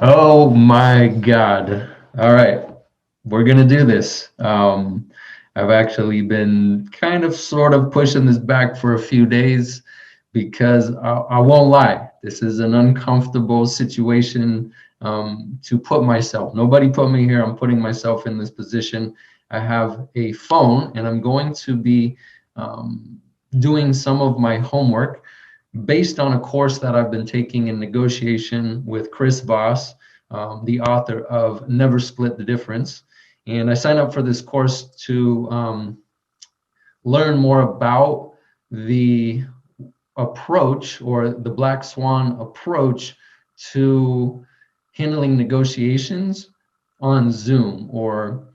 Oh my God. All right, we're gonna do this. I've actually been kind of sort of pushing this back for a few days because I won't lie, this is an uncomfortable situation to put myself. Nobody put me here. I'm putting myself in this position. I have a phone and I'm going to be doing some of my homework based on a course that I've been taking in negotiation with Chris Voss, the author of Never Split the Difference. And I signed up for this course to learn more about the approach or the Black Swan approach to handling negotiations on Zoom or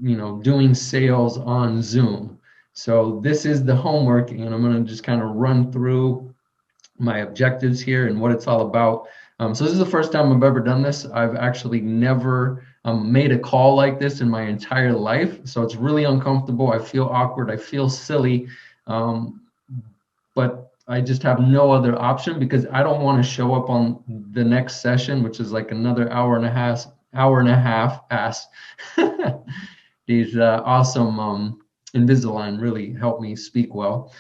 doing sales on Zoom. So this is the homework, and I'm going to just kind of run through my objectives here and what it's all about. So this is the first time I've ever done this. I've actually never made a call like this in my entire life. So it's really uncomfortable. I feel awkward. I feel silly. Um, but I just have no other option because I don't want to show up on the next session, which is like another hour and a half past. These awesome Invisalign really helped me speak well.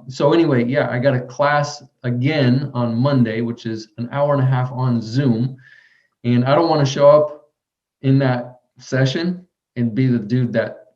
So anyway, yeah, I got a class again on Monday, which is an hour and a half on Zoom. And I don't want to show up in that session and be the dude that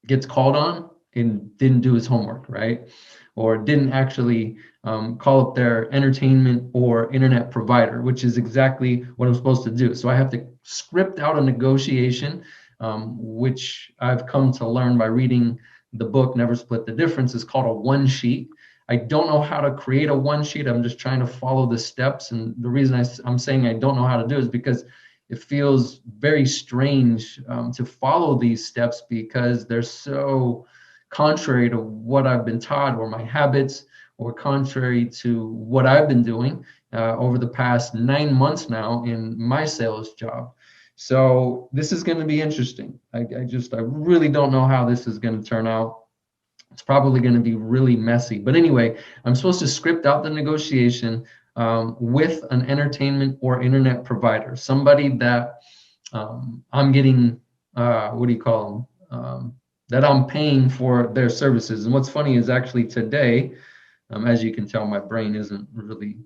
gets called on and didn't do his homework, right? Or didn't actually call up their entertainment or internet provider, which is exactly what I'm supposed to do. So I have to script out a negotiation, which I've come to learn by reading the book Never Split the Difference. Is called a one sheet. I don't know how to create a one sheet. I'm just trying to follow the steps. And the reason I'm saying I don't know how to do it is because it feels very strange to follow these steps because they're so contrary to what I've been taught or my habits, or contrary to what I've been doing over the past 9 months now in my sales job. So this is going to be interesting. I really don't know how this is going to turn out. It's probably going to be really messy. But anyway, I'm supposed to script out the negotiation with an entertainment or internet provider, somebody that I'm getting, what do you call them? That I'm paying for their services. And what's funny is actually today, as you can tell, my brain isn't really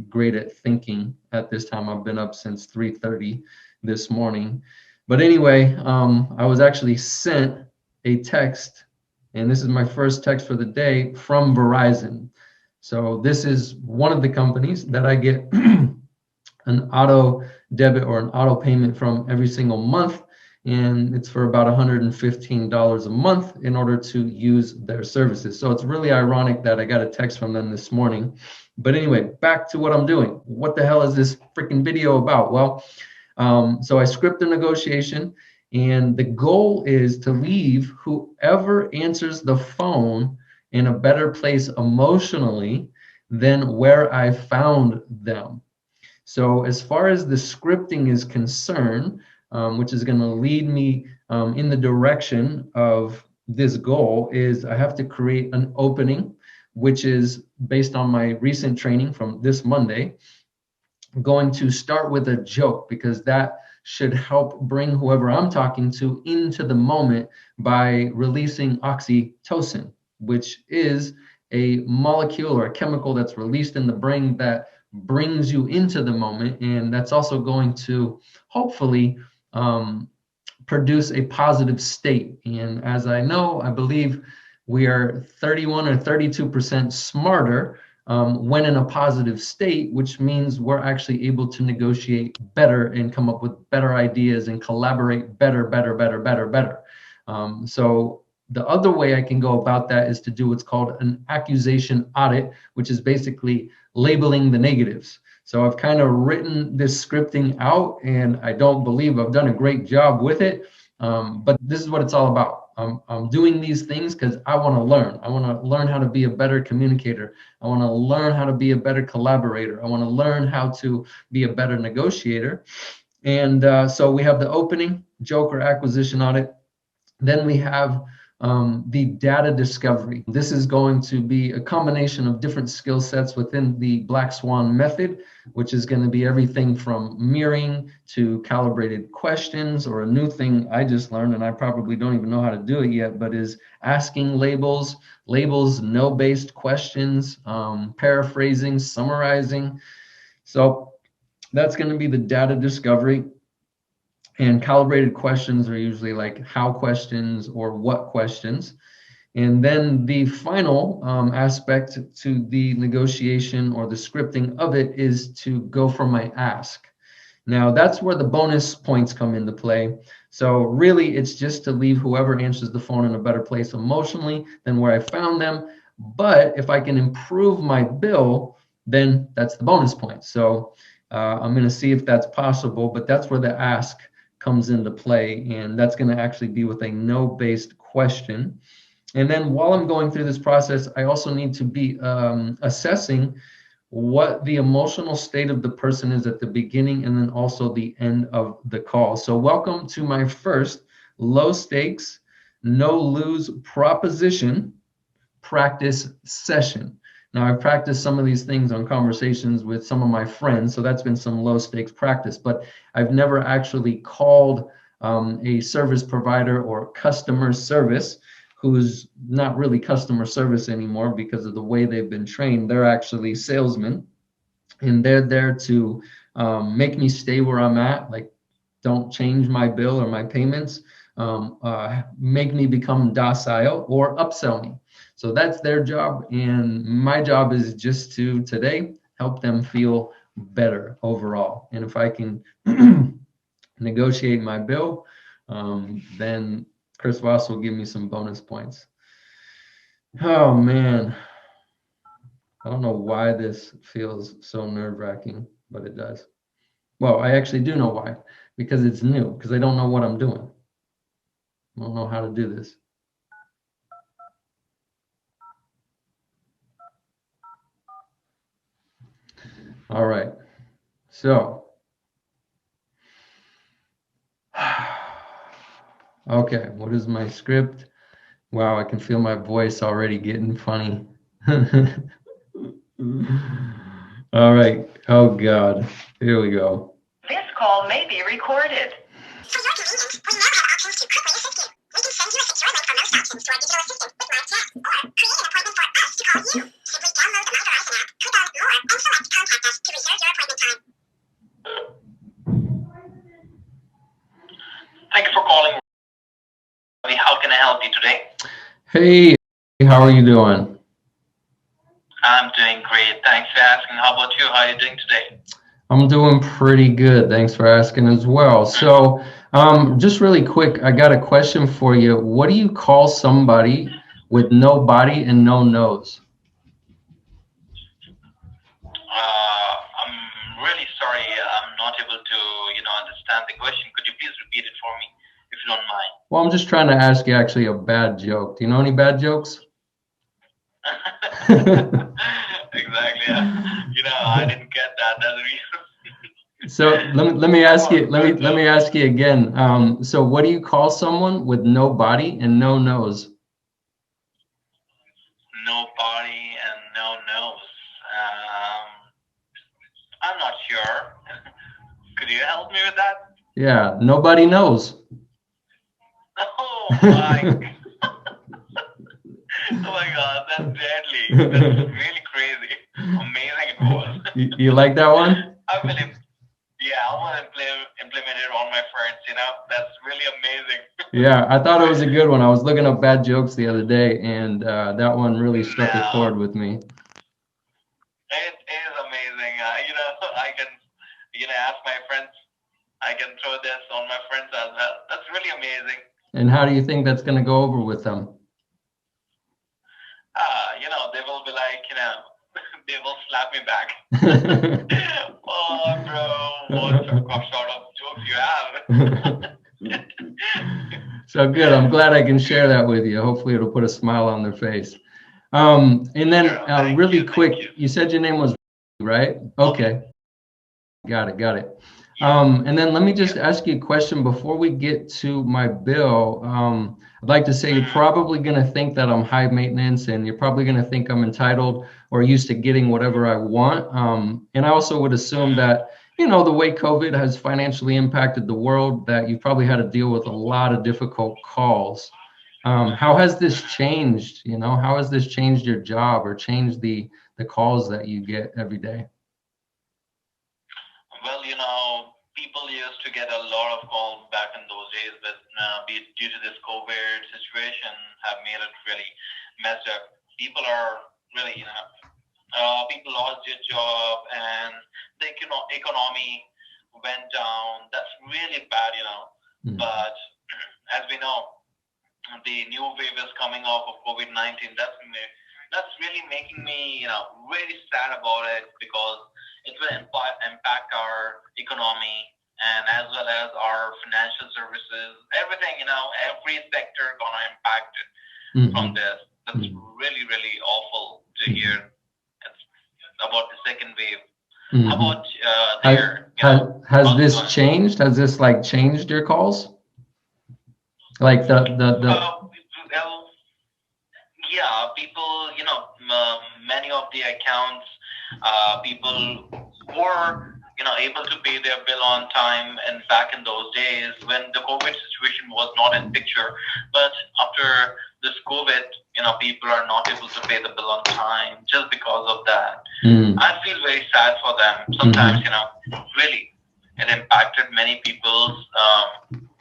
great at thinking at this time. I've been up since 3:30 this morning. But anyway, I was actually sent a text, and this is my first text for the day from Verizon. So this is one of the companies that I get an auto debit or an auto payment from every single month. And it's for about $115 a month in order to use their services. So it's really ironic that I got a text from them this morning. But anyway, back to what I'm doing. What the hell is this freaking video about? Well, so I script the negotiation, and the goal is to leave whoever answers the phone in a better place emotionally than where I found them. So as far as the scripting is concerned, which is going to lead me in the direction of this goal, is I have to create an opening, which is based on my recent training from this Monday. I'm going to start with a joke because that should help bring whoever I'm talking to into the moment by releasing oxytocin, which is a molecule or a chemical that's released in the brain that brings you into the moment. And that's also going to hopefully produce a positive state. And as I know, I believe we are 31 or 32% smarter when in a positive state, which means we're actually able to negotiate better and come up with better ideas and collaborate better. So the other way I can go about that is to do what's called an accusation audit, which is basically labeling the negatives. So I've kind of written this scripting out, and I don't believe I've done a great job with it. But this is what it's all about. I'm doing these things because I want to learn. I want to learn how to be a better communicator. I want to learn how to be a better collaborator. I want to learn how to be a better negotiator. And so we have the opening, joke or acquisition audit. Then we have the data discovery. This is going to be a combination of different skill sets within the Black Swan method, which is going to be everything from mirroring to calibrated questions, or a new thing I just learned, and I probably don't even know how to do it yet, but is asking labels, no-based questions, paraphrasing, summarizing. So that's going to be the data discovery. And calibrated questions are usually like how questions or what questions. And then the final aspect to the negotiation or the scripting of it is to go for my ask. Now that's where the bonus points come into play. So really it's just to leave whoever answers the phone in a better place emotionally than where I found them. But if I can improve my bill, then that's the bonus point. So I'm going to see if that's possible, but that's where the ask comes into play. And that's going to actually be with a no-based question. And then while I'm going through this process, I also need to be assessing what the emotional state of the person is at the beginning and then also the end of the call. So welcome to my first low stakes, no lose proposition practice session. Now I've practiced some of these things on conversations with some of my friends, so that's been some low stakes practice, but I've never actually called a service provider or customer service who's not really customer service anymore because of the way they've been trained. They're actually salesmen, and they're there to make me stay where I'm at, like don't change my bill or my payments, make me become docile or upsell me. So that's their job, and my job is just to today help them feel better overall. And if I can negotiate my bill, then Chris Voss will give me some bonus points. Oh man, I don't know why this feels so nerve-wracking, but it does. Well, I actually do know why, because it's new, because I don't know what I'm doing. I don't know how to do this. All right, so, okay, what is my script? Wow, I can feel my voice already getting funny. All right, oh God, here we go. This call may be recorded. For your convenience, we now have options to quickly assist you. We can send you a secure link from most options to our digital assistant with live chat, or create an appointment for us to call you. Simply download the My Verizon app, click on More, and select Contact Us to reserve your appointment time. Thank you for calling. How can I help you today? Hey, how are you doing? I'm doing great. Thanks for asking. How about you? How are you doing today? I'm doing pretty good. Thanks for asking as well. So, just really quick, I got a question for you. What do you call somebody with no body and no nose? I'm really sorry. I'm not able to, understand the question. Could you please repeat it for me, if you don't mind? Well, I'm just trying to ask you actually a bad joke. Do you know any bad jokes? Exactly. I didn't get that. That's the reason. So let me ask you let me ask you again. So what do you call someone with no body and no nose? No body and no nose. I'm not sure. Could you help me with that? Yeah, nobody knows. Oh my. Oh my God, that's deadly. That's really crazy. Amazing it was. You like that one? I will, implement it on my friends, That's really amazing. Yeah, I thought it was a good one. I was looking up bad jokes the other day, and that one really struck a chord with me. It is amazing. I can, ask my friends. I can throw this on my friends as well. That's really amazing. And how do you think that's going to go over with them? They will be like, they will slap me back. Oh, bro, what sort of jokes you have? So good. I'm glad I can share that with you. Hopefully it'll put a smile on their face. And then really quick, you said your name was, right? Okay. Got it. And then let me just Yeah. ask you a question before we get to my bill. I'd like to say you're Mhm. probably going to think that I'm high maintenance and you're probably going to think I'm entitled or used to getting whatever I want. And I also would assume Mhm. that, the way COVID has financially impacted the world, that you've probably had to deal with a lot of difficult calls. How has this Mhm. changed? How has this changed your job or changed the calls that you get every day? Well, people used to get a lot of calls back in those days, but due to this COVID situation, have made it really messed up. People are really, people lost their job and the economy went down. That's really bad. Mm, But as we know, the new wave is coming off of COVID-19. That's really making me, really sad about it because it will impact our economy and as well as our financial services, everything, every sector gonna impact it from mhm, this. That's mhm, really, really awful to hear. mhm, It's about the second wave. How mhm. about Has, there? has How's it this going? changed? Has this like changed your calls? Like the Uh, well, yeah, people, many of the accounts, people were, able to pay their bill on time and back in those days when the COVID situation was not in picture. But after this COVID, people are not able to pay the bill on time just because of that. mm, I feel very sad for them. Sometimes, mhm, really, it impacted many people's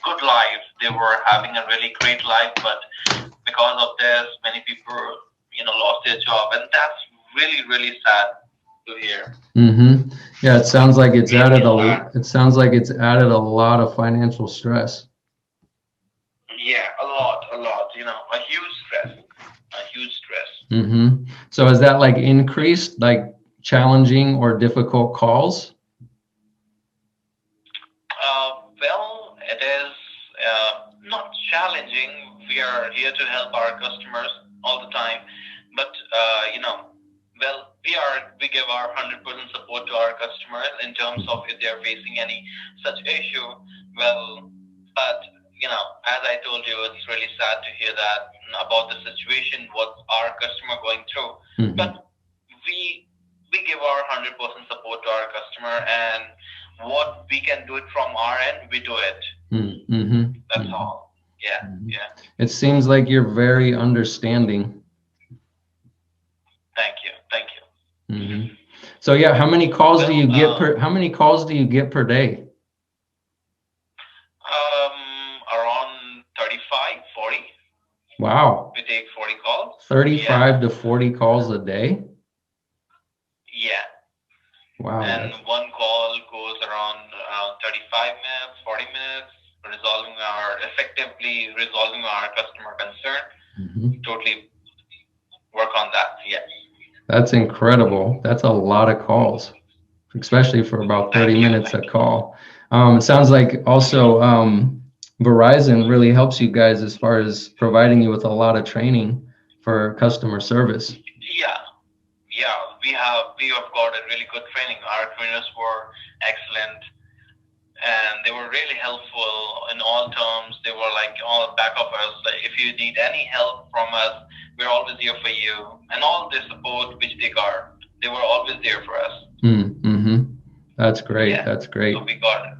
good life. They were having a really great life, but because of this, many people, lost their job, and that's really, really sad to hear. mhm. Yeah, it sounds like it's Makes me added sad. a lot of financial stress. Yeah, a lot. A huge stress, a huge stress. Hmm. So has that like increased like challenging or difficult calls? Well, it is not challenging. We are here to help our customers all the time, but well, we give our 100% support to our customers in terms of if they are facing any such issue. Well, but as I told you, it's really sad to hear that about the situation what our customer going through. Hmm. But we we give our 100% support to our customer, and what we can do it from our end, we do it. Mm-hmm. That's Hmm. all. Yeah, Hmm. yeah. It seems like you're very understanding. Thank you. Hmm. So yeah, Well, how many calls do you get per day? around 35, 40. Wow. We take 40 calls. Yeah, 35 to 40 calls a day? yeah. Wow, And that's one call goes around 35 minutes, 40 minutes, effectively resolving our customer concern. mhm. Totally work on that. Yes. That's incredible. That's a lot of calls, especially for about 30 Thank you. minutes a Thank you. call. It sounds like also Verizon really helps you guys as far as providing you with a lot of training for customer service. Yeah, yeah. We have got a really good training. Our trainers were excellent, and they were really helpful in all terms. They were like all back of us. Like, if you need any help from us, we're always here for you. And all the support which they were always there for us. Mm-hmm. That's great. Yeah. That's So great. we got it.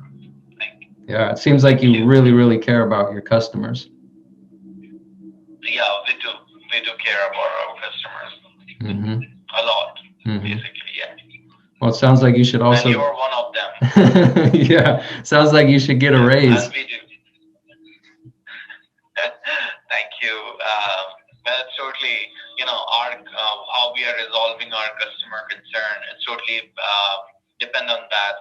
Yeah, it seems like Thank you you. really, really care about your customers. Yeah, we do. We do care about our customers Mm-hmm. a lot, Mm-hmm. basically. Yeah. Well, it sounds like you should And also, you're one of them. yeah, sounds like you should get a Yeah, and raise. we do. Thank you. Well, it's totally, our how we are resolving our customer concern. It's totally depend on that.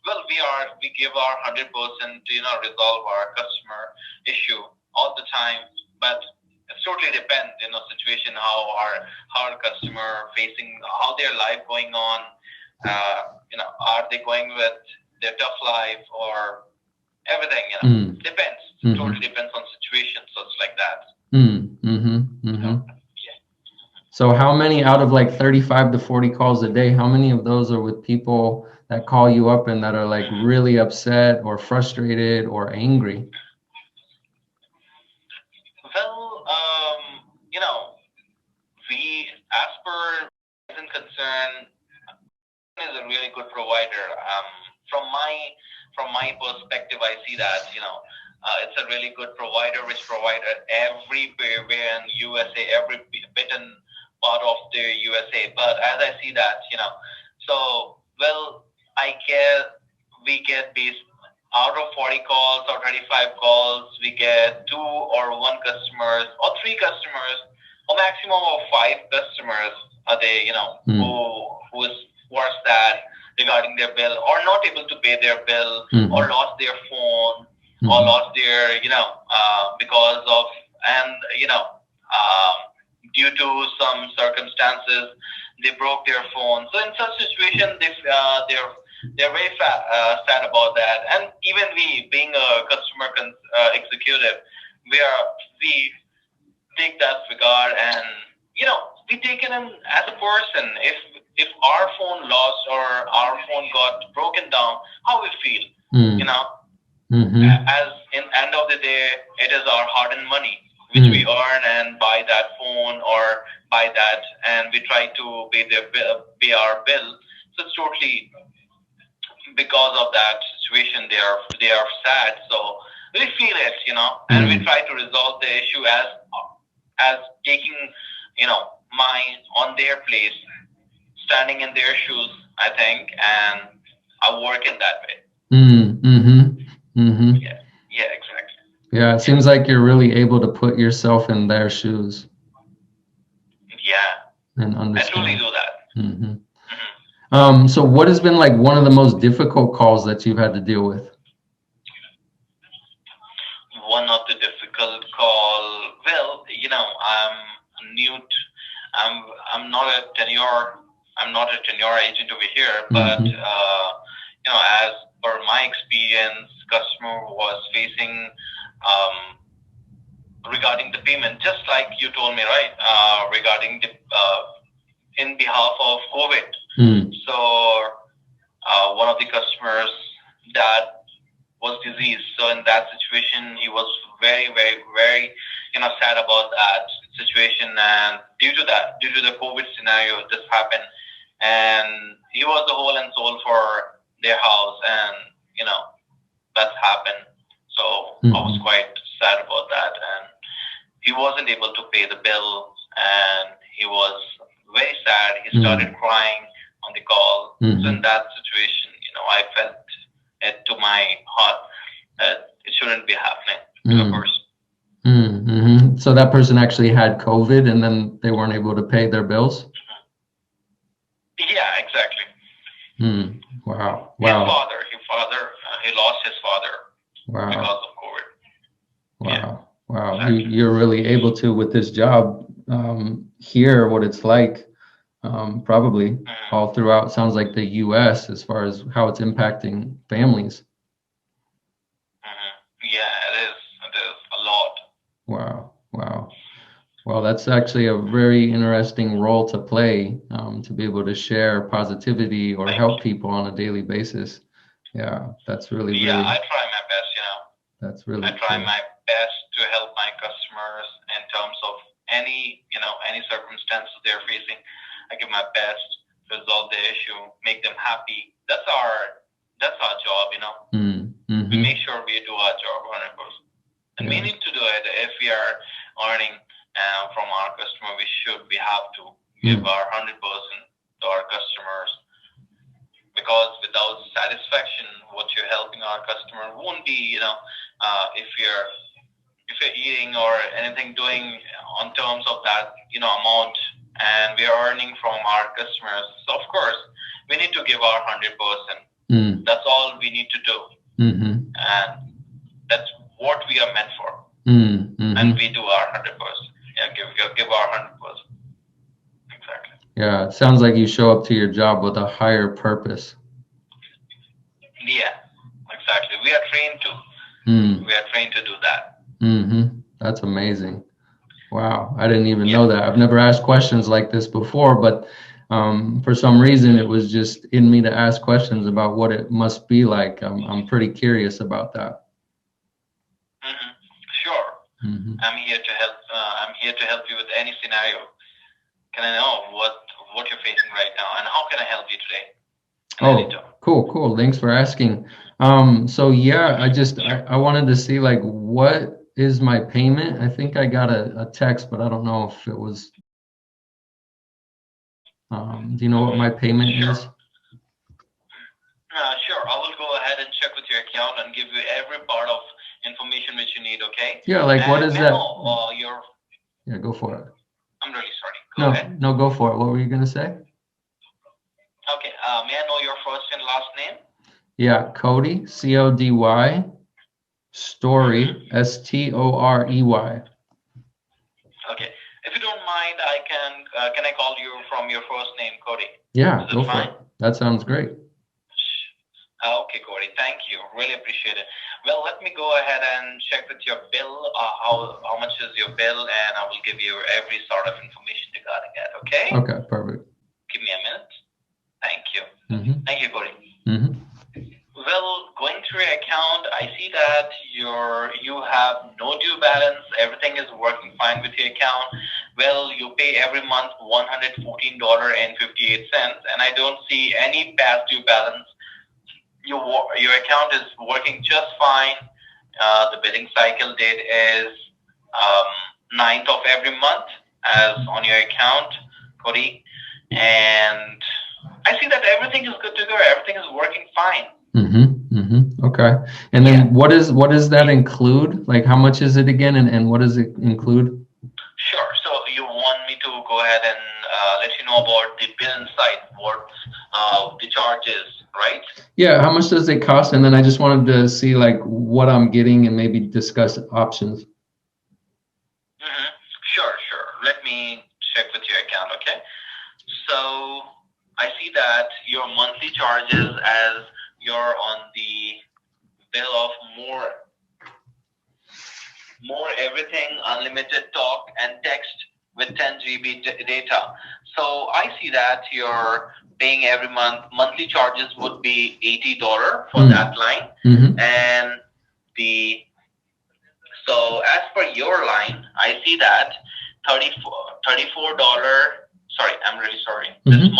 Well, we give our 100% to resolve our customer issue all the time, but it totally depends, situation how our customer facing how their life going on. Are they going with their tough life or everything? Mm, Depends. mm-hmm. Totally depends on situation. So it's like that. Mm, mm-hmm. So Mm-hmm. yeah. So how many out of like 35 to 40 calls a day, how many of those are with people that call you up and that are like really upset or frustrated or angry? Well, we, as per concern, is a really good provider. From my from my perspective, I see that it's a really good provider, which provides everywhere in USA, every bit and part of the USA. But as I see that, so well, I guess we get these out of 40 calls or 35 calls, we get two or one customers or three customers or maximum of five customers are they, who are sad regarding their bill or not able to pay their bill or lost their phone or lost their, because of, and, due to some circumstances, they broke their phone. So in such situation, they're very sad about that. And even we, being a customer executive, we take that regard and we take it in as a person. If our phone lost or our phone got broken down, how we feel, as in end of the day, it is our hard-earned money which we earn and buy that phone or buy that, and we try to pay our bill. So it's totally because of that situation. They are sad. So we feel it, and we try to resolve the issue as taking, my on their place, standing in their shoes, I think, and I work in that way. Yeah, yeah, exactly. Yeah, it seems like you're really able to put yourself in their shoes. Yeah, and understand. I truly do that. So what has been like one of the most difficult calls that you've had to deal with? One of the difficult call. Well, I'm new. I'm not a tenure. I'm not a tenure agent over here, but as per my experience, customer was facing regarding the payment, just like you told me, right? Regarding the in behalf of COVID. So one of the customers that was diseased. So in that situation, he was very, very, very, sad about that situation. And due to the COVID scenario, this happened, and he was the whole and soul for their house, and that's happened. So I was quite sad about that, and he wasn't able to pay the bill, and he was very sad. He started crying on the call. So in that situation, I felt it to my heart that it shouldn't be happening to a person. So that person actually had COVID, and then they weren't able to pay their bills? Yeah, exactly. Wow. His father, he lost his father because of COVID. Wow. Yeah, Wow. exactly. You're really able to, with this job, hear what it's like, probably all throughout, sounds like the US, as far as how it's impacting families. Yeah, it is. It is a lot. Wow. Wow. Well, that's actually a very interesting role to play, to be able to share positivity or help people on a daily basis. Yeah, that's really, Yeah, really, I try my best, that's really I try cool. my best to help my customers in terms of any circumstances they're facing. I give my best to resolve the issue, make them happy. That's our job. We make sure we do our job 100%. And we need to do it. If we are earning from our customer, we have to give our 100% to our customers, because without satisfaction, what you're helping our customer won't be, if you're eating or anything doing on terms of that, amount, and we are earning from our customers. So of course, we need to give our 100%. That's all we need to do, and that's what we are meant for. And we do our 100%. Yeah, give our 100%. Exactly. Yeah, it sounds like you show up to your job with a higher purpose. Yeah, exactly. We are trained to. We are trained to do that. That's amazing. Wow, I didn't even Yeah. know that. I've never asked questions like this before, but for some reason it was just in me to ask questions about what it must be like. I'm pretty curious about that. Hmm. Sure. Hmm. I'm here to help. I'm here to help you with any scenario. Can I know what you're facing right now, and how can I help you today? In any Oh, term. cool, cool. Thanks for asking. So yeah, Sure. I wanted to see like what is my payment? I think I got a text, but I don't know if it was do you know what my payment Sure. is? Sure. I will go ahead and check with your account and give you every part of information which you need. Okay. Yeah, like what And is may I that? know your? Yeah, go for it. I'm really sorry. Go No, ahead. no, go for it. What were you gonna say? Okay. May I know your first and last name? Yeah, Cody, Cody, Mm-hmm. Story, Storey. Okay. If you don't mind, can I call you from your first name, Cody? Yeah, Is it go for fine? it. That sounds great. Okay, Cody. Thank you. Really appreciate it. Well, let me go ahead and check with your bill. How much is your bill, and I will give you every sort of information regarding that. Okay? Okay, perfect. Give me a minute. Thank you. Mm-hmm. Thank you, Cody. Mm-hmm. Well, going through your account, I see that you have no due balance. Everything is working fine with your account. Well, you pay every month $114.58, and I don't see any past due balance. Your account is working just fine. The billing cycle date is 9th of every month, as on your account, Cody. And I see that everything is good to go. Everything is working fine. Mm-hmm. Mm-hmm. Okay. And Yeah. then what does that Yeah. include? Like how much is it again and what does it include? Sure. So you want me to go ahead and let you know about the bill side, what the charges, right? Yeah, how much does it cost? And then I just wanted to see like what I'm getting and maybe discuss options. Mm-hmm. Sure, sure. Let me check with your account, okay? So I see that your monthly charges, as you're on the bill of more everything, unlimited talk and text with 10 GB data. So I see that you're paying every month. Monthly charges would be $80 for that line, Mm-hmm. and the so as per your line, I see that $34. Sorry, I'm really sorry. Mm-hmm.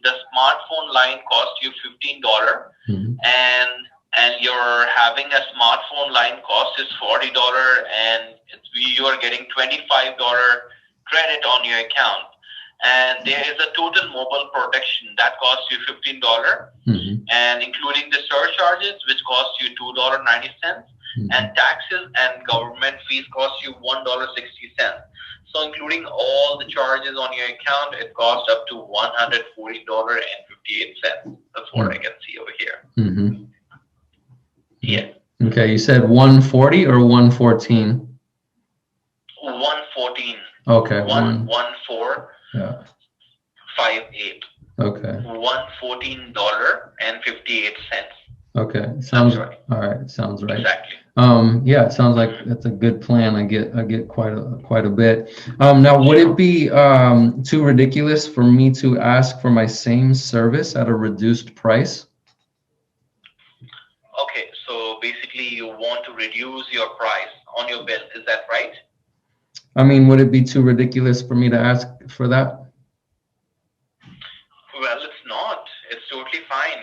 The smartphone line costs you $15, Mm-hmm. and you're having a smartphone line cost is $40, and you are getting $25 credit on your account. And there is a total mobile protection that costs you $15, Mm-hmm. and including the surcharges, which cost you $2.90, and taxes and government fees cost you $1.60. So including all the charges on your account, it costs up to $140.58. That's what I can see over here. Mm-hmm. Yeah. Okay, you said 140 or 114? 114. Okay, one four yeah. 58. Okay. $114.58. Okay. That's right. All right, sounds right. Exactly. Yeah, it sounds like that's a good plan. I get quite a bit. Now would it be too ridiculous for me to ask for my same service at a reduced price? Okay, so basically you want to reduce your price on your bill, is that right? I mean, would it be too ridiculous for me to ask for that? Well, it's not. It's totally fine.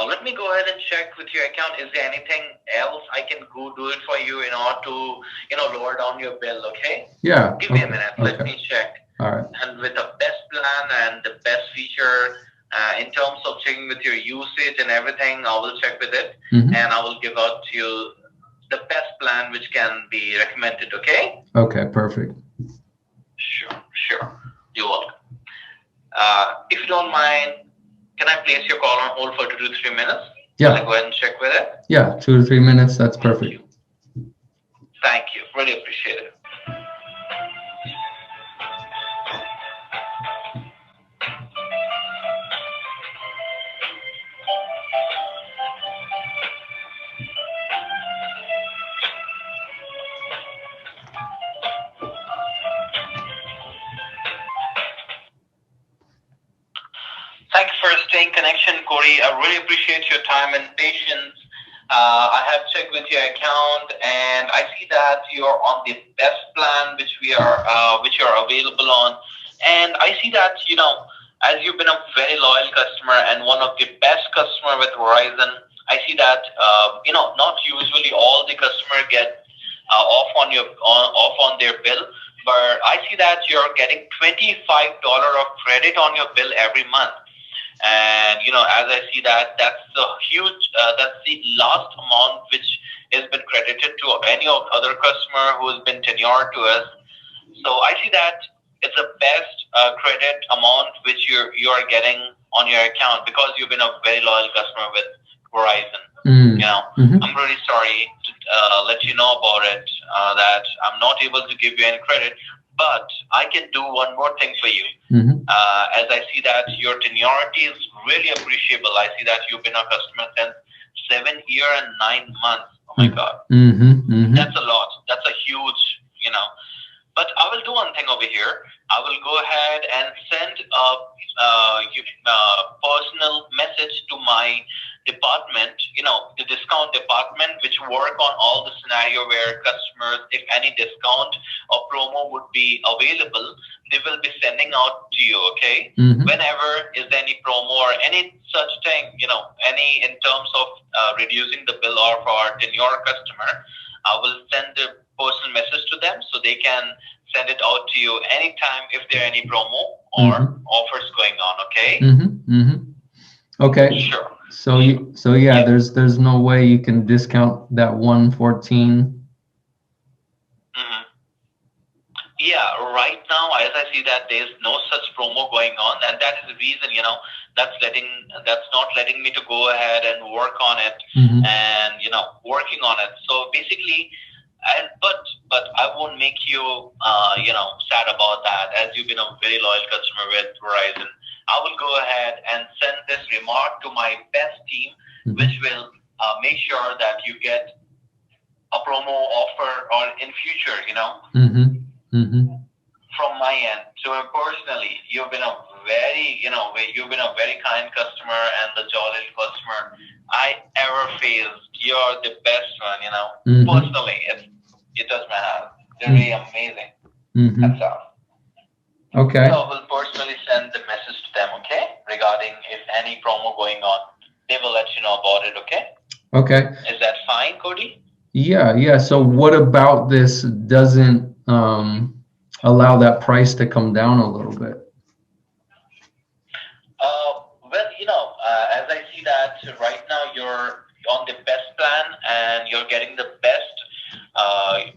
Let me go ahead and check with your account. Is there anything else I can go do it for you in order to, lower down your bill, okay? Yeah. Give me a minute. Let me check. All right. And with the best plan and the best feature, in terms of checking with your usage and everything, I will check with it, Mm-hmm. and I will give out to you the best plan which can be recommended, okay? Okay, perfect. Sure. You're welcome. If you don't mind, can I place your call on hold for 2 to 3 minutes? Yeah. I'll go ahead and check with it. Yeah, 2 to 3 minutes. That's perfect. Thank you. Really appreciate it. staying connection, Corey. I really appreciate your time and patience. I have checked with your account, and I see that you're on the best plan, which you're available on. And I see that as you've been a very loyal customer and one of the best customer with Verizon. I see that not usually all the customer get off on their bill, but I see that you're getting $25 of credit on your bill every month. And as I see that, that's the last amount which has been credited to any of other customer who has been tenured to us. So I see that it's the best credit amount which you are getting on your account because you've been a very loyal customer with Verizon. Mm. I'm really sorry to let you know about it, that I'm not able to give you any credit, but I can do one more thing for you. As I see that your tenuity is really appreciable. I see that you've been a customer since 7 years and 9 months. Oh my God. That's a lot. That's a huge, you know. But I will do one thing over here. I will go ahead and send a personal message to my department, the discount department, which work on all the scenario where customers, if any discount or promo would be available, they will be sending out to you, okay? Whenever is there any promo or any such thing, any in terms of reducing the bill or for our tenure customer, I will send the personal message to them so they can send it out to you anytime if there are any promo or offers going on, okay? Okay. Sure. So yeah, there's no way you can discount that 114. Yeah, right now, as I see that there's no such promo going on, and that is the reason, that's not letting me to go ahead and work on it, and working on it. So basically, but I won't make you sad about that, as you've been a very loyal customer with Verizon. I will go ahead and send this remark to my best team, which will make sure that you get a promo offer or in future, from my end. So personally, you've been a very kind customer and the jolly customer I ever faced. You're the best one. Personally, it does my heart. They're really amazing. That's all. Okay. So I will personally send the message to them, okay? Regarding if any promo going on. They will let you know about it, okay? Okay. Is that fine, Cody? Yeah. So what about this doesn't allow that price to come down a little bit? Well, as I see that right now you're on the best plan and you're getting the best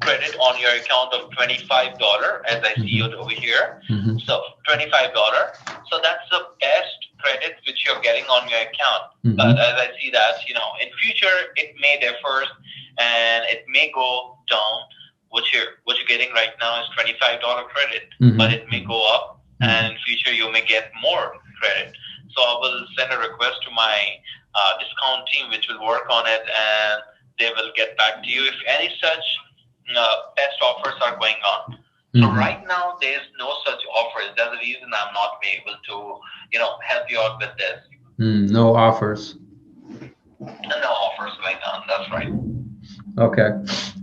credit on your account of $25, as I see it over here. So $25. So that's the best credit which you're getting on your account. But as I see that, in future it may differ and it may go down. What you're getting right now is $25 credit, but it may go up, and in future you may get more credit. So I will send a request to my discount team, which will work on it, and they will get back to you if any such best offers are going on. So right now there's no such offers. That's the reason I'm not able to, help you out with this. No offers. No offers going on. That's right. Okay.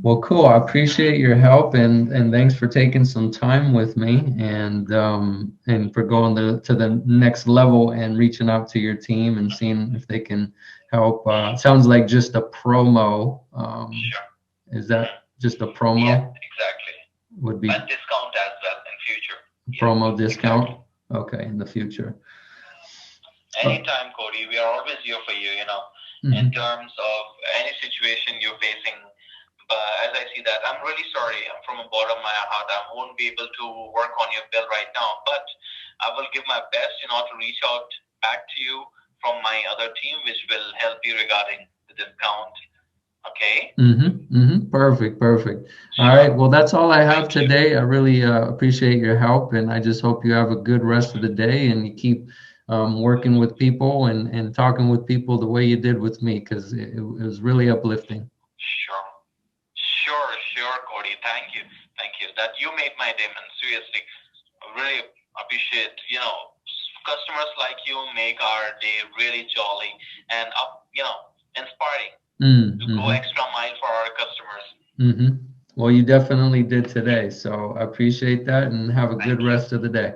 Well, cool. I appreciate your help and thanks for taking some time with me and for going to the next level and reaching out to your team and seeing if they can help. Sounds like just a promo. Sure. Is that just a promo? Yeah, exactly. Would be and discount as well in future. Promo discount. Exactly. Okay, in the future. Anytime, Cody. We are always here for you. In terms of any situation you're facing. But as I see that, I'm really sorry. From the bottom of my heart, I won't be able to work on your bill right now. But I will give my best, to reach out back to you from my other team, which will help you regarding the discount. Okay? Perfect. Sure. All right. Well, that's all I have today. I really appreciate your help, and I just hope you have a good rest of the day and you keep working with people and talking with people the way you did with me, because it was really uplifting. Sure, Cody. Thank you. That you made my day, man. Seriously, I really appreciate, Customers like you make our day really jolly and inspiring to go Mm-hmm. extra mile for our customers. Mm-hmm. Well, you definitely did today, so I appreciate that and have a good Thank you. rest of the day.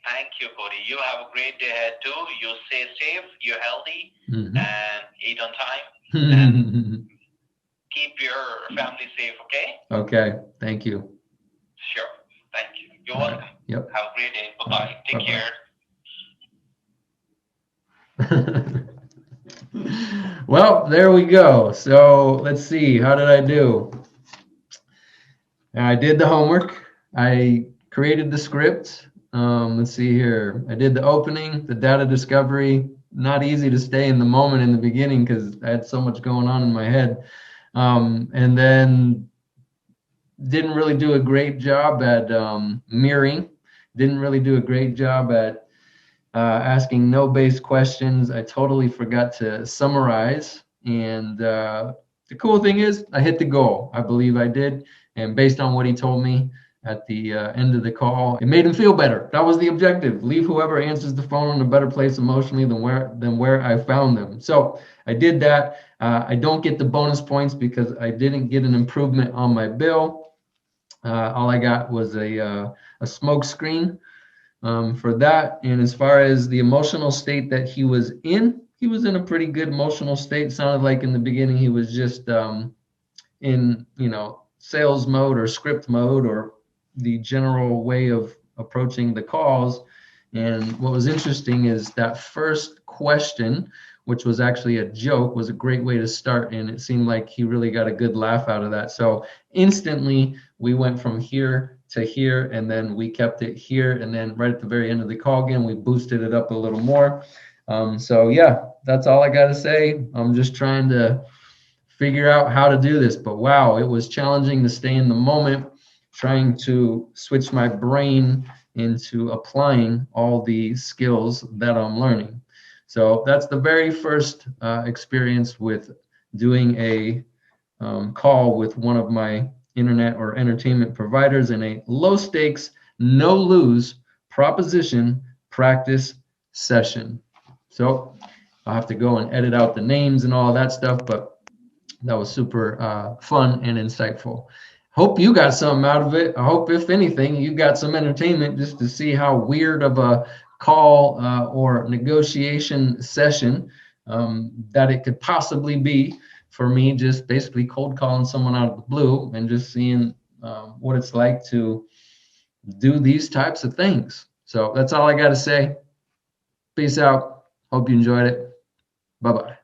Thank you, Cody. You have a great day ahead too. You stay safe, you're healthy, and eat on time, and Mm-hmm. keep your family safe, okay? Okay, thank you. Sure. Thank you. You're All right. welcome. Yep. Have a great day. Bye All bye. right. Take care. Bye-bye. Well, there we go. So let's see. How did I do? I did the homework. I created the script. Let's see here. I did the opening, the data discovery. Not easy to stay in the moment in the beginning because I had so much going on in my head. And then didn't really do a great job at mirroring. Didn't really do a great job at asking no-based questions. I totally forgot to summarize. And the cool thing is, I hit the goal. I believe I did. And based on what he told me at the end of the call, it made him feel better. That was the objective. Leave whoever answers the phone in a better place emotionally than where I found them. So I did that. I don't get the bonus points because I didn't get an improvement on my bill. All I got was a smoke screen for that. And as far as the emotional state that he was in a pretty good emotional state. Sounded like in the beginning he was just in, sales mode or script mode or the general way of approaching the calls. And what was interesting is that first question, which was actually a joke, was a great way to start. And it seemed like he really got a good laugh out of that. So instantly we went from here to here, and then we kept it here. And then right at the very end of the call again, we boosted it up a little more. So yeah, that's all I got to say. I'm just trying to figure out how to do this. But wow, it was challenging to stay in the moment, trying to switch my brain into applying all the skills that I'm learning. So that's the very first experience with doing a call with one of my internet or entertainment providers in a low stakes, no lose proposition practice session. So I'll have to go and edit out the names and all that stuff, but that was super fun and insightful. Hope you got something out of it. I hope, if anything, you got some entertainment just to see how weird of a call or negotiation session that it could possibly be for me, just basically cold calling someone out of the blue and just seeing what it's like to do these types of things. So that's all I got to say. Peace out. Hope you enjoyed it. Bye bye.